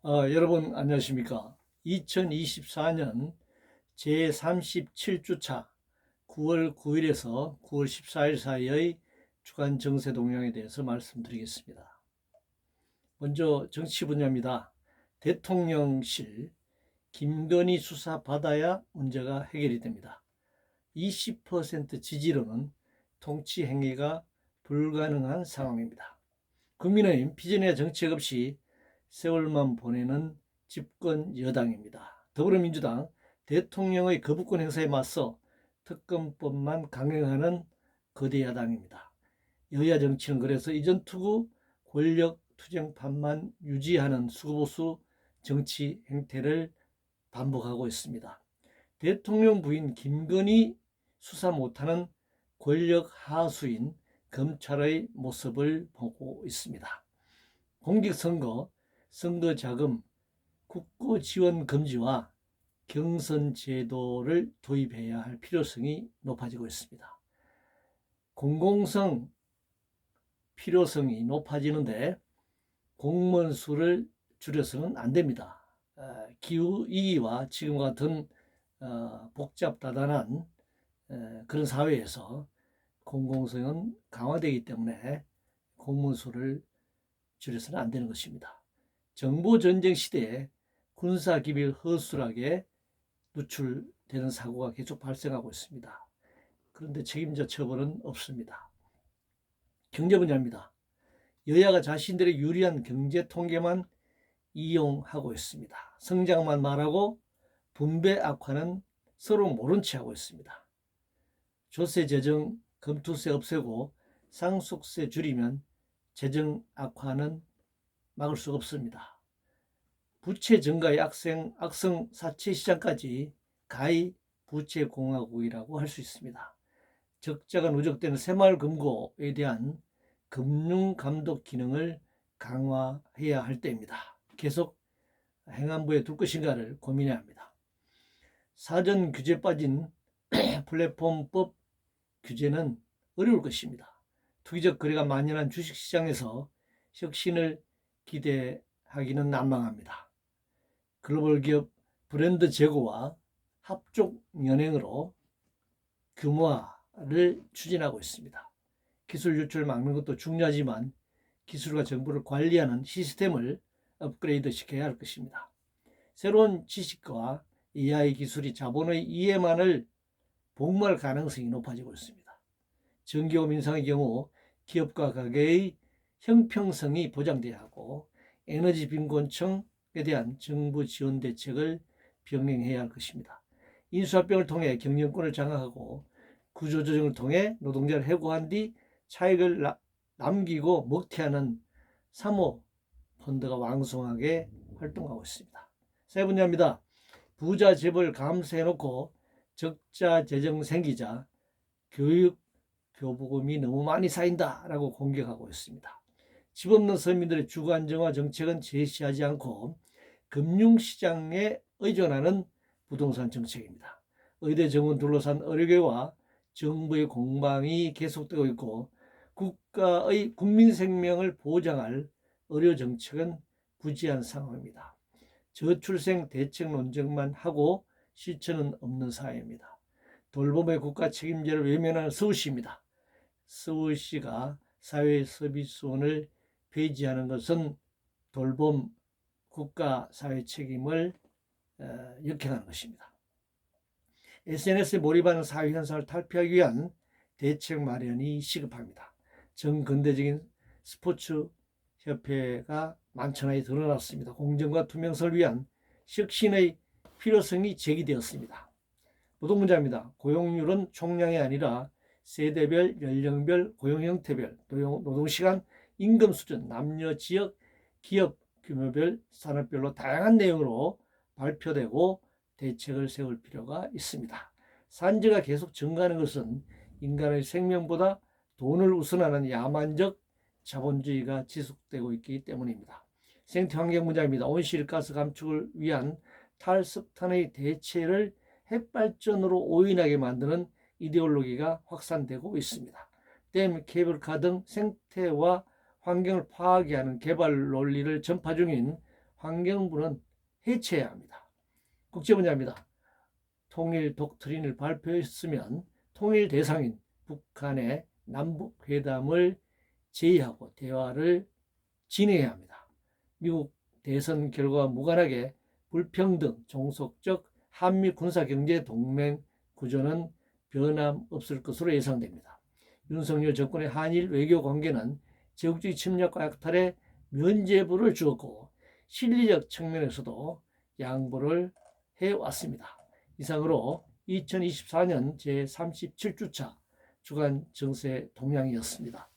여러분 안녕하십니까? 2024년 제37주차 9월 9일에서 9월 14일 사이의 주간 정세 동향에 대해서 말씀드리겠습니다. 먼저 정치 분야입니다. 대통령실 김건희 수사 받아야 문제가 해결이 됩니다. 20% 지지로는 통치 행위가 불가능한 상황입니다. 국민의힘 비전이나 정책 없이 세월만 보내는 집권 여당입니다. 더불어민주당 대통령의 거부권 행사에 맞서 특검법만 강행하는 거대 야당입니다. 여야 정치는 그래서 이전 투구 권력 투쟁판만 유지하는 수구보수 정치 행태를 반복하고 있습니다. 대통령 부인 김건희 수사 못하는 권력 하수인 검찰의 모습을 보고 있습니다. 공직선거, 선거자금, 국고 지원 금지와 경선 제도를 도입해야 할 필요성이 높아지고 있습니다. 공공성 필요성이 높아지는데 공무원 수를 줄여서는 안 됩니다. 기후위기와 지금 같은 복잡다단한 그런 사회에서 공공성은 강화되기 때문에 공무원 수를 줄여서는 안 되는 것입니다. 정보전쟁 시대에 군사기밀 허술하게 누출되는 사고가 계속 발생하고 있습니다. 그런데 책임자 처벌은 없습니다. 경제 분야입니다. 여야가 자신들의 유리한 경제 통계만 이용하고 있습니다. 성장만 말하고 분배 악화는 서로 모른 채 하고 있습니다. 조세 재정 검투세 없애고 상속세 줄이면 재정 악화는 막을 수가 없습니다. 부채 증가의 악성 사채 시장까지 가히 부채공화국이라고 할 수 있습니다. 적자가 누적되는 새마을금고에 대한 금융감독 기능을 강화해야 할 때입니다. 계속 행안부에 둘 것인가를 고민해야 합니다. 사전 규제 빠진 플랫폼법 규제는 어려울 것입니다. 투기적 거래가 만연한 주식시장에서 혁신을 기대하기는 난망합니다. 글로벌 기업 브랜드 제고와 합종 연행으로 규모화를 추진하고 있습니다. 기술 유출 막는 것도 중요하지만 기술과 정보를 관리하는 시스템을 업그레이드 시켜야 할 것입니다. 새로운 지식과 AI 기술이 자본의 이해만을 복무할 가능성이 높아지고 있습니다. 전기요금 인상의 경우 기업과 가게의 형평성이 보장돼야 하고 에너지 빈곤층에 대한 정부 지원 대책을 병행해야 할 것입니다. 인수합병을 통해 경영권을 장악하고 구조조정을 통해 노동자를 해고한 뒤 차익을 남기고 먹튀하는 3호 펀드가 왕성하게 활동하고 있습니다. 세 분야입니다. 부자 재벌 감세해놓고 적자 재정 생기자 교육 교부금이 너무 많이 쌓인다라고 공격하고 있습니다. 집 없는 서민들의 주거 안정화 정책은 제시하지 않고 금융시장에 의존하는 부동산 정책입니다. 의대 정원 둘러싼 의료계와 정부의 공방이 계속되고 있고 국가의 국민 생명을 보장할 의료 정책은 부지한 상황입니다. 저출생 대책 논쟁만 하고 실천은 없는 사회입니다. 돌봄의 국가 책임제를 외면하는 서울시입니다. 서울시가 사회 서비스원을 폐지하는 것은 돌봄 국가 사회 책임을 역행하는 것입니다. SNS에 몰입하는 사회 현상을 탈피하기 위한 대책 마련이 시급합니다. 정근대적인 스포츠 협회가 만천하에 드러났습니다. 공정과 투명성을 위한 혁신의 필요성이 제기되었습니다. 노동 문제입니다. 고용률은 총량이 아니라 세대별, 연령별, 고용 형태별, 노동시간, 임금 수준, 남녀, 지역, 기업 규모별, 산업별로 다양한 내용으로 발표되고 대책을 세울 필요가 있습니다. 산재가 계속 증가하는 것은 인간의 생명보다 돈을 우선하는 야만적 자본주의가 지속되고 있기 때문입니다. 생태환경 문제입니다. 온실가스 감축을 위한 탈석탄의 대체를 핵발전으로 오인하게 만드는 이데올로기가 확산되고 있습니다. 댐, 케이블카 등 생태와 환경을 파괴하는 개발 논리를 전파 중인 환경부는 해체해야 합니다. 국제문제입니다. 통일 독트린을 발표했으면 통일 대상인 북한의 남북회담을 제의하고 대화를 진행해야 합니다. 미국 대선 결과와 무관하게 불평등, 종속적 한미 군사경제 동맹 구조는 변함없을 것으로 예상됩니다. 윤석열 정권의 한일 외교 관계는 제국주의 침략과 약탈에 면죄부를 주었고 실리적 측면에서도 양보를 해왔습니다. 이상으로 2024년 제37주차 주간 정세 동향이었습니다.